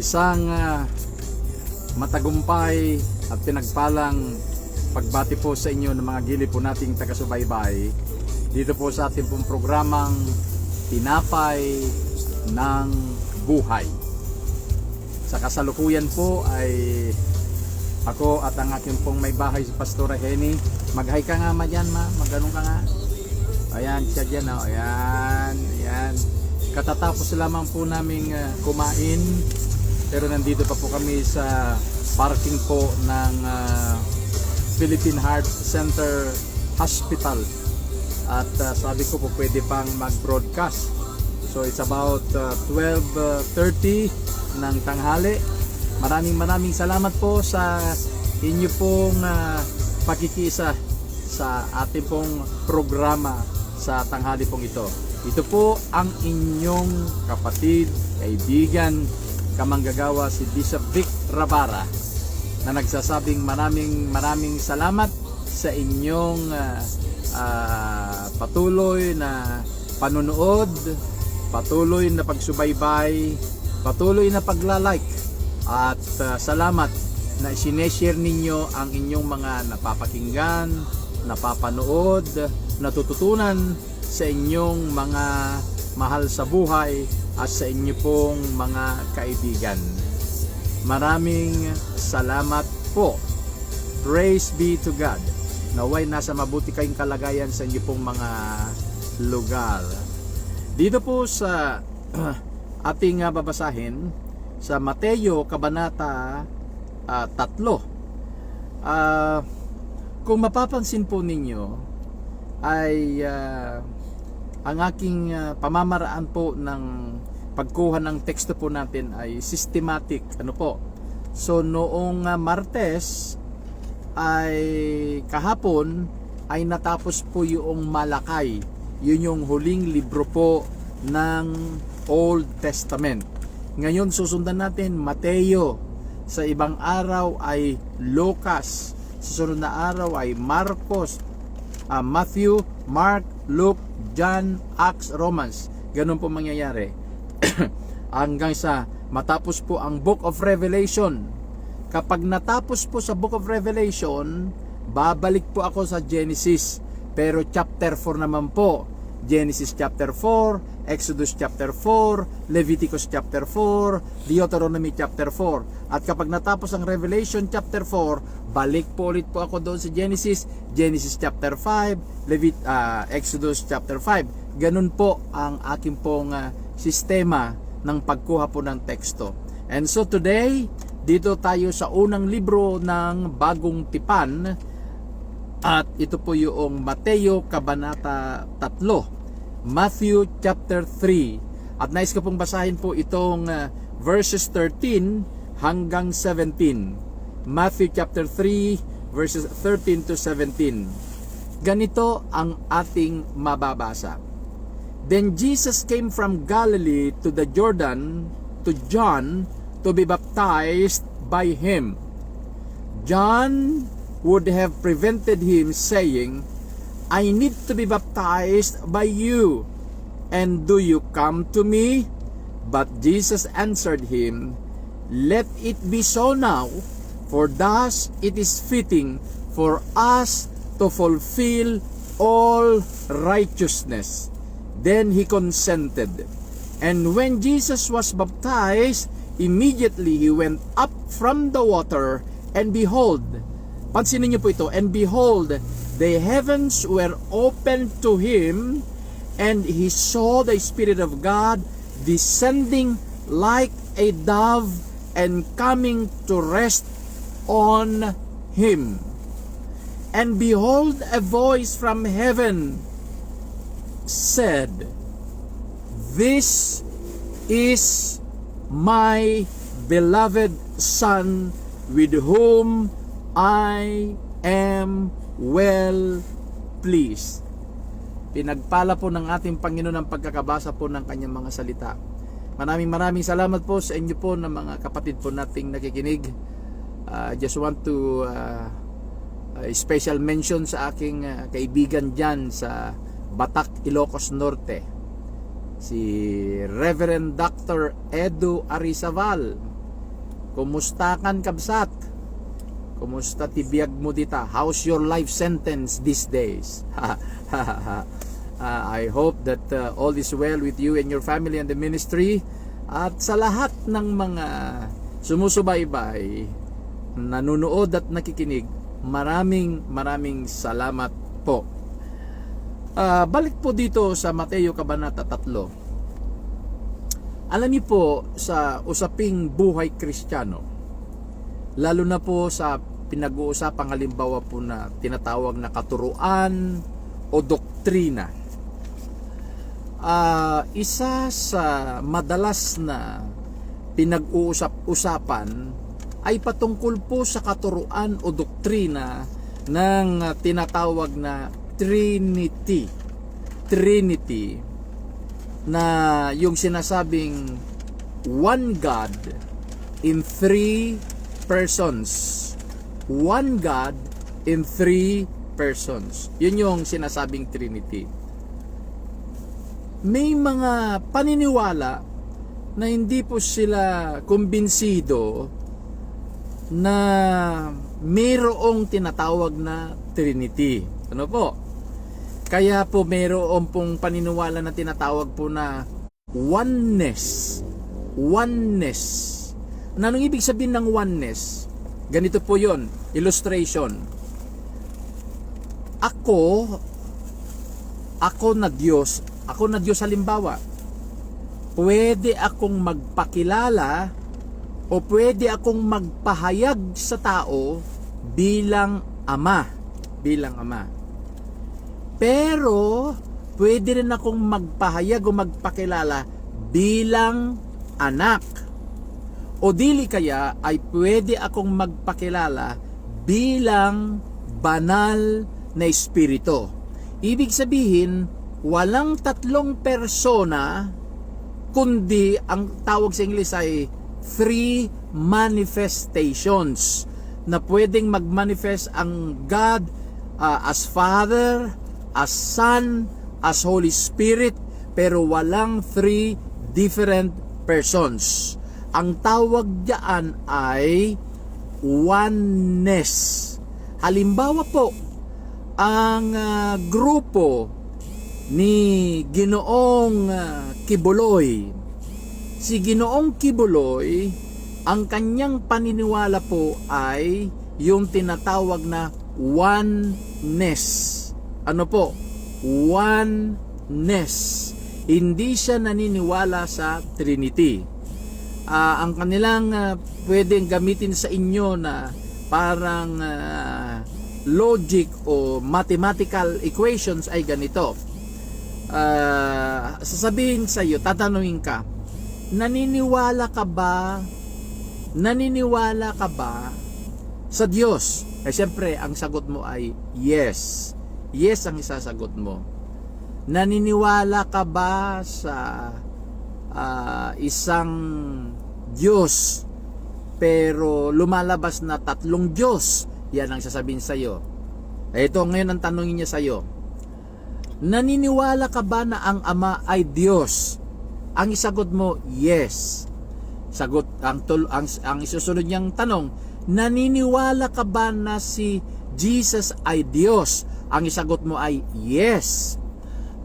Isang matagumpay at pinagpalang pagbati po sa inyo ng mga gili po nating taga-subaybay dito po sa ating pong programang Tinapay ng Buhay. Sa kasalukuyan po ay ako at ang aking pong may bahay si Pastora Henny. Mag-hi ka nga dyan, ma. Mag-ganun ka nga. Ayan, siya dyan. Oh. Ayan, ayan. Katatapos lamang po naming kumain. Pero nandito pa po kami sa parking po ng Philippine Heart Center Hospital. At sabi ko po pwede pang mag-broadcast. So it's about 12:30 ng tanghali. Maraming salamat po sa inyo pong pakikisa sa ating pong programa sa tanghali pong ito. Ito po ang inyong kapatid, kaibigan, kamanggagawa si Bishop Vic Rabara na nagsasabing maraming salamat sa inyong patuloy na panunood, patuloy na pagsubaybay, patuloy na pagla-like at salamat na sineshare ninyo ang inyong mga napapakinggan, napapanood, natututunan sa inyong mga mahal sa buhay at sa inyo pong mga kaibigan. Maraming salamat po. Praise be to God. Naway nasa mabuti kayong kalagayan sa inyo pong mga lugar. Dito po sa ating babasahin sa Mateo Kabanata 3. Kung mapapansin po ninyo ay ang aking pamamaraan po ng pagkuha ng teksto po natin ay systematic. Ano po? So noong Martes ay kahapon ay natapos po yung Malakay. Yun yung huling libro po ng Old Testament. Ngayon susundan natin Mateo. Sa ibang araw ay Lucas. Sa sunod na araw ay Marcos, Matthew, Mark, Luke, John, Acts, Romans. Ganun po mangyayari. Hanggang sa matapos po ang Book of Revelation. Kapag natapos po sa Book of Revelation, babalik po ako sa Genesis. Pero chapter 4 naman po. Genesis chapter 4, Exodus chapter 4, Leviticus chapter 4, Deuteronomy chapter 4. At kapag natapos ang Revelation chapter 4, balik po ulit po ako doon sa Genesis chapter 5, Exodus chapter 5. Ganun po ang aking pong sistema ng pagkuha po ng teksto. And so today, dito tayo sa unang libro ng Bagong Tipan. At ito po yung Mateo Kabanata 3. Matthew chapter 3. At nais ko pong basahin po itong verses 13 hanggang 17. Matthew chapter 3 verses 13 to 17. Ganito ang ating mababasa. Then Jesus came from Galilee to the Jordan to John to be baptized by him. John would have prevented him, saying, I need to be baptized by you, and do you come to me? But Jesus answered him, Let it be so now, for thus it is fitting for us to fulfill all righteousness. Then he consented. And when Jesus was baptized, immediately he went up from the water, and behold, pansinin niyo po ito, and behold, the heavens were opened to him, and he saw the Spirit of God descending like a dove and coming to rest on him. And behold, a voice from heaven said, This is my beloved Son, with whom I am well pleased. Pinagpala po ng ating Panginoon ang pagkakabasa po ng kanyang mga salita. Maraming salamat po sa inyo po ng mga kapatid po nating nakikinig. Just want to special mention sa aking kaibigan dyan sa Batak, Ilocos Norte, si Reverend Dr. Edu Arizabal. Kumusta kan kabsat? Kumusta tibiyag mo dita? How's your life sentence these days? I hope that all is well with you and your family and the ministry. At sa lahat ng mga sumusubaybay, nanunood at nakikinig, maraming salamat po. Balik po dito sa Mateo Kabanata 3. Alam niyo po, sa usaping buhay Kristiyano, lalo na po sa pinag-uusapang halimbawa po na tinatawag na katuruan o doktrina, isa sa madalas na pinag-uusap-usapan ay patungkol po sa katuruan o doktrina ng tinatawag na Trinity. Na yung sinasabing one God in three persons. One God in three persons. Yun yung sinasabing Trinity. May mga paniniwala na hindi po sila kumbinsido na mayroong tinatawag na Trinity. Ano po? Kaya po mayroon pong paniniwala na tinatawag po na oneness. Oneness. Na anong ibig sabihin ng oneness? Ganito po yon. Illustration. Ako na Diyos halimbawa. Pwede akong magpakilala o pwede akong magpahayag sa tao bilang ama. Pero pwede rin akong magpahayag o magpakilala bilang anak. O dili kaya ay pwede akong magpakilala bilang banal na espiritu. Ibig sabihin, walang tatlong persona, kundi ang tawag sa English ay three manifestations, na pwedeng mag-manifest ang God as Father, as Son, as Holy Spirit, pero walang three different persons. Ang tawag diyan ay oneness. Halimbawa po, ang grupo ni Ginoong Kibuloy. Si Ginoong Kibuloy, ang kanyang paniniwala po ay yung tinatawag na oneness. Ano po? Oneness. Hindi siya naniniwala sa Trinity. Ang kanilang pwedeng gamitin sa inyo na parang logic o mathematical equations ay ganito. Sasabihin sa iyo, tatanungin ka, naniniwala ka ba sa Diyos? Siyempre, ang sagot mo ay yes. Yes ang isasagot mo. Naniniwala ka ba sa isang Diyos pero lumalabas na tatlong Diyos? Yan ang sasabihin sa iyo. Ito ngayon ang tanongin niya sa iyo. Naniniwala ka ba na ang Ama ay Diyos? Ang isagot mo, yes. Sagot ang isusunod niyang tanong, naniniwala ka ba na si Jesus ay Diyos? Ang isagot mo ay yes.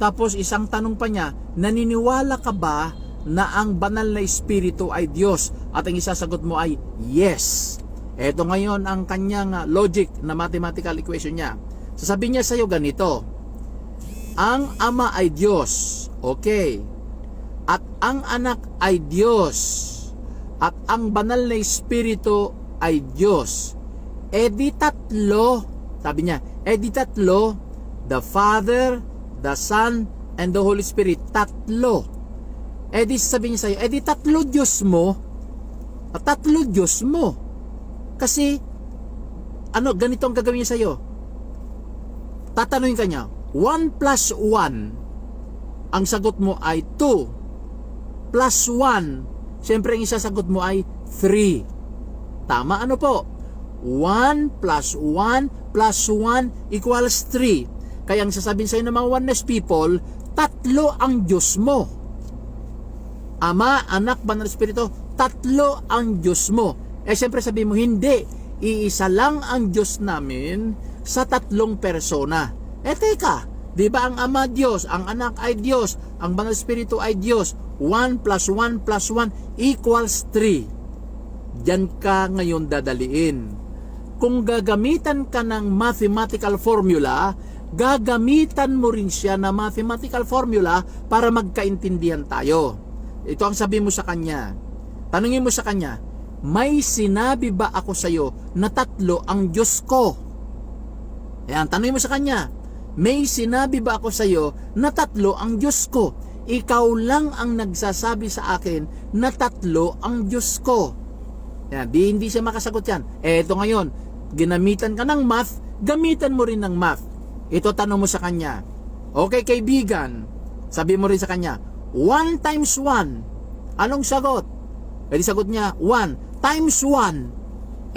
Tapos isang tanong pa niya, naniniwala ka ba na ang banal na espiritu ay Diyos? At ang isasagot mo ay yes. Ito ngayon ang kanyang logic na mathematical equation niya. Sasabihin niya sa iyo ganito, ang Ama ay Diyos, okay, at ang Anak ay Diyos, at ang banal na espiritu ay Diyos. Di tatlo, sabi niya, di tatlo, the Father, the Son, and the Holy Spirit, tatlo. Di sabihin niya sa iyo, di tatlo Diyos mo, at tatlo Diyos mo. Kasi, ganito ang gagawin niya sa iyo. Tatanungin ka niya, 1 plus 1, ang sagot mo ay 2. Plus 1, siyempre ang isasagot mo ay 3. Tama, ano po? 1 plus 1 plus 1 equals 3. Kaya ang sasabihin sa iyo ng mga oneness people, tatlo ang Diyos mo. Ama, Anak, Banal Espiritu, tatlo ang Diyos mo. Siyempre sabi mo, hindi. Iisa lang ang Diyos namin sa tatlong persona. Teka, di ba ang Ama Diyos, ang Anak ay Diyos, ang Banal Espiritu ay Diyos. 1 plus 1 plus 1 equals 3. Diyan ka ngayon dadaliin. Kung gagamitan ka ng mathematical formula, gagamitan mo rin siya na mathematical formula para magkaintindihan tayo. Ito ang sabi mo sa kanya. Tanungin mo sa kanya, may sinabi ba ako sa iyo na tatlo ang Diyos ko? Ayan, tanungin mo sa kanya, may sinabi ba ako sa iyo na tatlo ang Diyos ko? Ikaw lang ang nagsasabi sa akin na tatlo ang Diyos ko. Ayan, hindi siya makasagot yan. Eto ngayon, ginamitan ka ng math, gamitan mo rin ng math. Ito tanong mo sa kanya, okay kaibigan, sabi mo rin sa kanya, 1 times 1, anong sagot? Pwede sagot niya, 1 times 1, 1,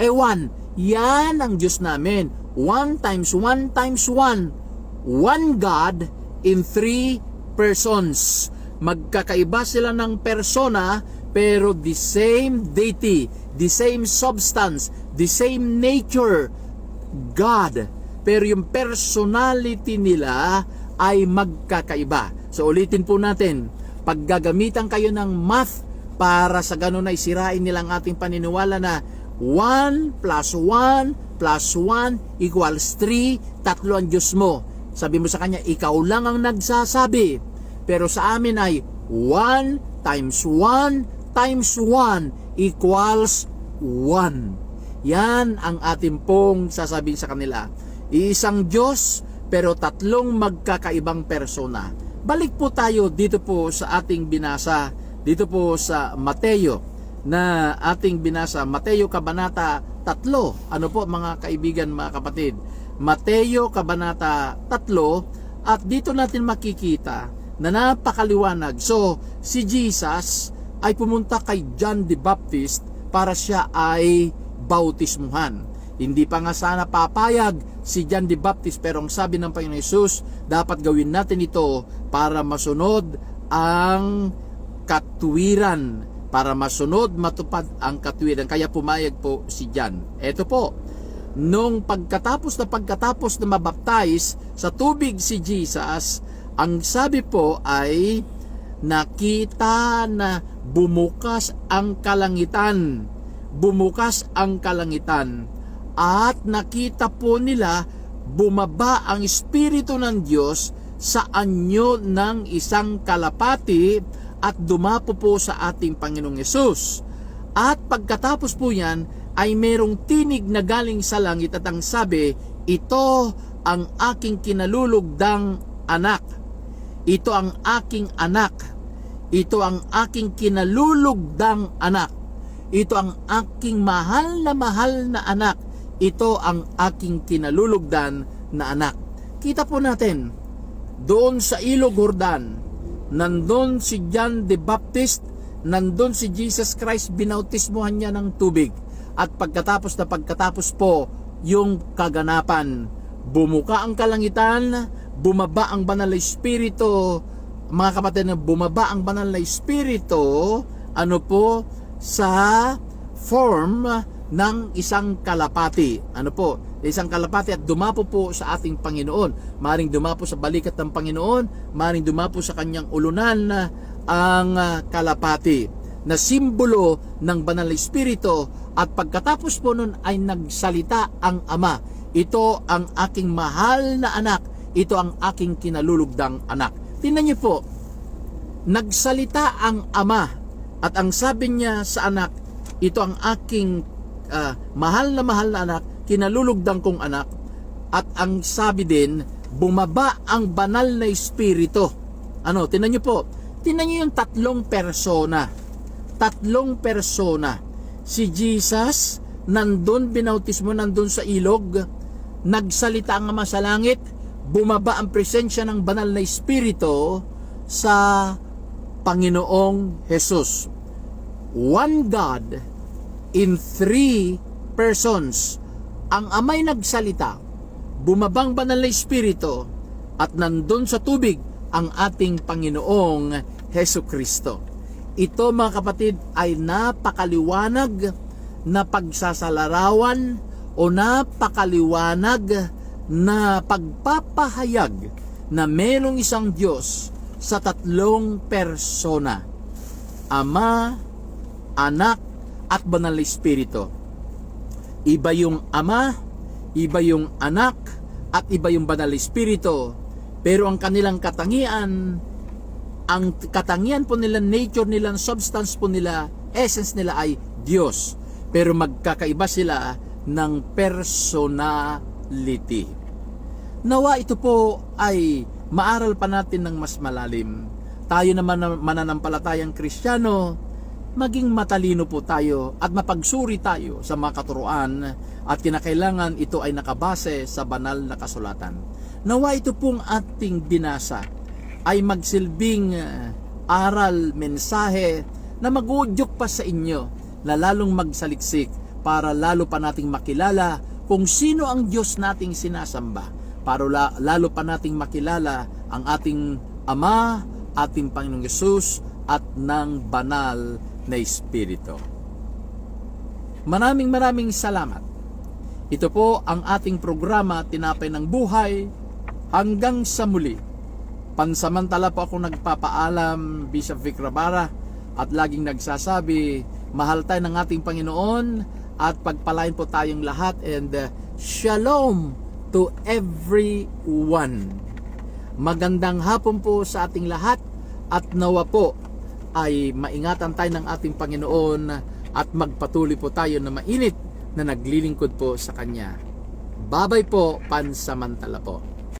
yan ang Diyos namin. 1 times 1 times 1, one God in 3 persons. Magkakaiba sila ng persona, pero the same deity, the same substance, the same nature, God. Pero yung personality nila ay magkakaiba. So ulitin po natin, pag gagamitan kayo ng math para sa ganun ay sirain nilang ating paniniwala na 1 plus 1 plus 1 equals 3, tatlo ang Diyos mo. Sabi mo sa kanya, ikaw lang ang nagsasabi. Pero sa amin ay 1 times 1 times 1 equals 1. Yan ang ating pong sasabihin sa kanila. Iisang Diyos pero tatlong magkakaibang persona. Balik po tayo dito po sa ating binasa, dito po sa Mateo na ating binasa, Mateo Kabanata 3. Ano po mga kaibigan, mga kapatid? Mateo Kabanata 3, at dito natin makikita na napakaliwanag. So, si Jesus ay pumunta kay John the Baptist para siya ay bautismuhan. Hindi pa nga sana papayag si John the Baptist, pero ang sabi ng Panginoon Hesus, dapat gawin natin ito para masunod ang katuwiran, para masunod, matupad ang katuwiran. Kaya pumayag po si John. Ito po, nung pagkatapos na mabaptize sa tubig si Jesus, ang sabi po ay nakita na bumukas ang kalangitan. Bumukas ang kalangitan. At nakita po nila bumaba ang Espiritu ng Diyos sa anyo ng isang kalapati at dumapo po sa ating Panginoong Hesus. At pagkatapos po yan ay merong tinig na galing sa langit at ang sabi, ito ang aking kinalulugdang anak. Ito ang aking anak. Ito ang aking kinalulugdang anak. Ito ang aking mahal na anak. Ito ang aking kinalulugdan na anak. Kita po natin, doon sa Ilog Jordan, nandun si John the Baptist, nandun si Jesus Christ, binautismuhan niya ng tubig. At pagkatapos po, yung kaganapan, bumuka ang kalangitan, bumaba ang banal na Espiritu, mga kapatid, na bumaba ang banal na Espiritu, ano po, sa form ng isang kalapati. Ano po? Isang kalapati, at dumapo po sa ating Panginoon. Maring dumapo sa balikat ng Panginoon, maring dumapo sa kanyang ulunan ang kalapati na simbolo ng banal na Espiritu. At pagkatapos po nun ay nagsalita ang Ama. Ito ang aking mahal na anak. Ito ang aking kinalulugdang anak. Tingnan niyo po, nagsalita ang Ama at ang sabi niya sa anak, ito ang aking mahal na anak, kinalulugdang kong anak. At ang sabi din, bumaba ang banal na Espiritu. Ano, tingnan niyo po, tingnan niyo yung tatlong persona. Tatlong persona. Si Jesus, nandun binautismo, nandun sa ilog, nagsalita ang Ama sa langit, bumaba ang presensya ng banal na Espiritu sa Panginoong Hesus. One God in 3 persons. Ang Ama'y nagsalita, bumabang banal na Espiritu, at nandun sa tubig ang ating Panginoong Hesus Kristo. Ito mga kapatid ay napakaliwanag na pagsasalarawan o napakaliwanag na pagpapahayag na mayroong isang Diyos sa tatlong persona: Ama, Anak, at Banal na Espiritu. Iba yung Ama, iba yung Anak, at iba yung Banal na Espiritu. Pero ang kanilang katangian, ang katangian po nila, nature nila, substance po nila, essence nila ay Diyos. Pero magkakaiba sila ng personality. Nawa ito po ay maaral pa natin ng mas malalim. Tayo naman na mananampalatayang Kristiyano, maging matalino po tayo at mapagsuri tayo sa mga katuruan, at kinakailangan ito ay nakabase sa banal na kasulatan. Nawa ito pong ating binasa ay magsilbing aral, mensahe na mag-uudyok pa sa inyo, na lalong magsaliksik para lalo pa nating makilala kung sino ang Diyos nating sinasamba, para lalo pa nating makilala ang ating Ama, ating Panginoong Yesus, at ng Banal na Espiritu. Maraming salamat. Ito po ang ating programa, Tinapay ng Buhay. Hanggang sa muli. Pansamantala po ako nagpapaalam, Bishop Vic Rabara, at laging nagsasabi, mahal tayo ng ating Panginoon at pagpalain po tayong lahat, and shalom to everyone. Magandang hapon po sa ating lahat, at nawa po ay maingatan tayo ng ating Panginoon at magpatuloy po tayo na mainit na naglilingkod po sa Kanya. Babay po, pansamantala po.